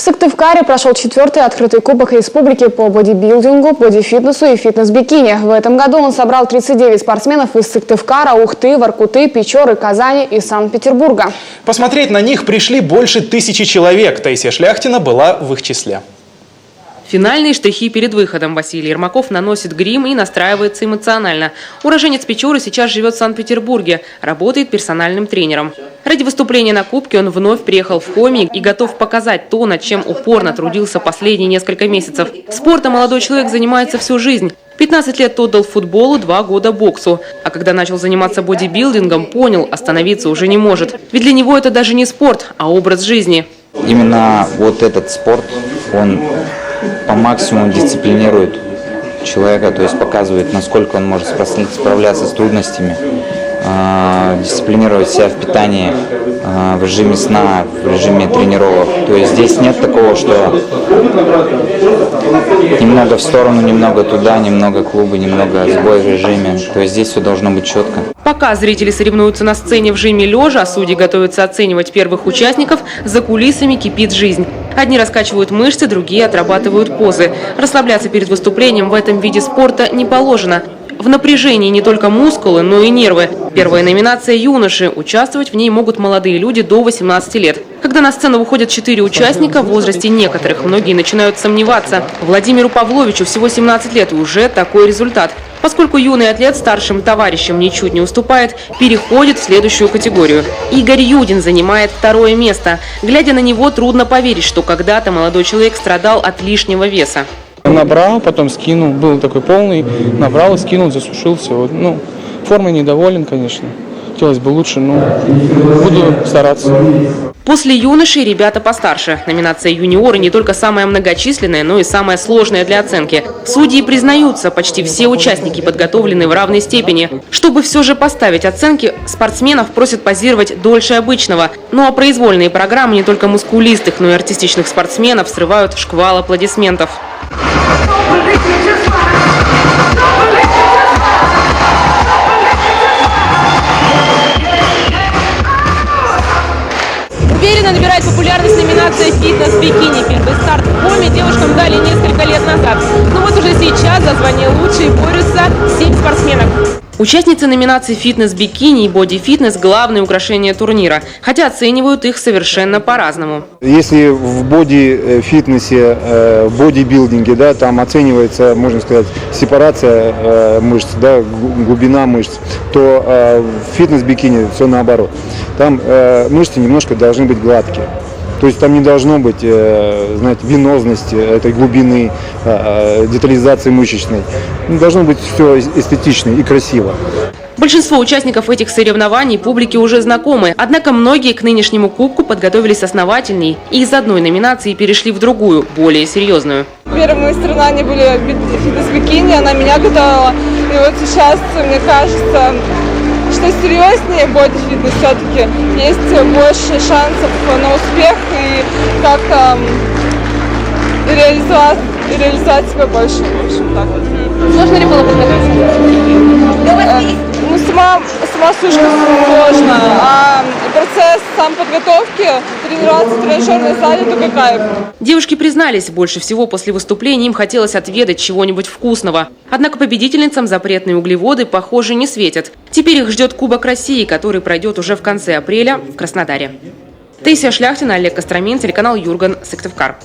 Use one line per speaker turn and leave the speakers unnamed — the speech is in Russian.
Сыктывкаре прошел 4-й открытый кубок республики по бодибилдингу, бодифитнесу и фитнес-бикини. В этом году он собрал 39 спортсменов из Сыктывкара, Ухты, Воркуты, Печоры, Казани и Санкт-Петербурга.
Посмотреть на них пришли больше 1000 человек. Таисия Шляхтина была в их числе.
Финальные штрихи перед выходом. Василий Ермаков наносит грим и настраивается эмоционально. Уроженец Печоры сейчас живет в Санкт-Петербурге, работает персональным тренером. Ради выступления на Кубке он вновь приехал в Коми и готов показать то, над чем упорно трудился последние несколько месяцев. Спортом молодой человек занимается всю жизнь. 15 лет отдал футболу, 2 года боксу. А когда начал заниматься бодибилдингом, понял, остановиться уже не может. Ведь для него это даже не спорт, а образ жизни.
Именно вот этот спорт, он по максимуму дисциплинирует человека, то есть показывает, насколько он может справляться с трудностями, дисциплинировать себя в питании, в режиме сна, в режиме тренировок. То есть здесь нет такого, что немного в сторону, немного туда, немного клубы, немного сбой в режиме. То есть здесь все должно быть четко.
Пока зрители соревнуются на сцене в жиме лежа, а судьи готовятся оценивать первых участников, за кулисами кипит жизнь. Одни раскачивают мышцы, другие отрабатывают позы. Расслабляться перед выступлением в этом виде спорта не положено. В напряжении не только мускулы, но и нервы. Первая номинация «Юноши». Участвовать в ней могут молодые люди до 18 лет. Когда на сцену выходят 4 участника, в возрасте некоторых многие начинают сомневаться. Владимиру Павловичу всего 17 лет и уже такой результат. Поскольку юный атлет старшим товарищам ничуть не уступает, переходит в следующую категорию. Игорь Юдин занимает 2-е место. Глядя на него, трудно поверить, что когда-то молодой человек страдал от лишнего веса.
Набрал, потом скинул, был такой полный, набрал и скинул, засушился. Вот, формой недоволен, конечно. Хотелось бы лучше, но буду стараться.
После юношей ребята постарше. Номинация «Юниоры» не только самая многочисленная, но и самая сложная для оценки. Судьи признаются, почти все участники подготовлены в равной степени. Чтобы все же поставить оценки, спортсменов просят позировать дольше обычного. Ну а произвольные программы не только мускулистых, но и артистичных спортсменов срывают шквал аплодисментов. Уверенно набирает популярность номинация «Фитнес-бикини». Первый старт в Коми девушкам дали несколько лет назад. Но вот уже сейчас за звание лучшей борются 7 спортсменок. Участницы номинации «Фитнес-бикини» и «Боди-фитнес» – главное украшение турнира, хотя оценивают их совершенно по-разному.
Если в боди-фитнесе, бодибилдинге, да, там оценивается, можно сказать, сепарация мышц, да, глубина мышц, то в фитнес-бикини все наоборот. Там мышцы немножко должны быть гладкие. То есть там не должно быть, знаете, венозности этой глубины, детализации мышечной. Должно быть все эстетично и красиво.
Большинство участников этих соревнований публике уже знакомы. Однако многие к нынешнему кубку подготовились основательней и из одной номинации перешли в другую, более серьезную.
Первые соревнования были фитнес-бикини, она меня готовила. И вот сейчас, мне кажется, что серьезнее боди-фитнес все-таки есть больше шансов на успех и как-то реализовать себя больше. В общем, так.
Сложно ли было подготовиться?
Сама сушка сложно, а процесс сам подготовки, тренироваться в тренажерной зале только кайф.
Девушки признались, больше всего после выступления им хотелось отведать чего-нибудь вкусного. Однако победительницам запретные углеводы, похоже, не светят. Теперь их ждет Кубок России, который пройдет уже в конце апреля в Краснодаре. Таисия Шляхтина, Олег Костромин, телеканал Юрган, Сыктывкар.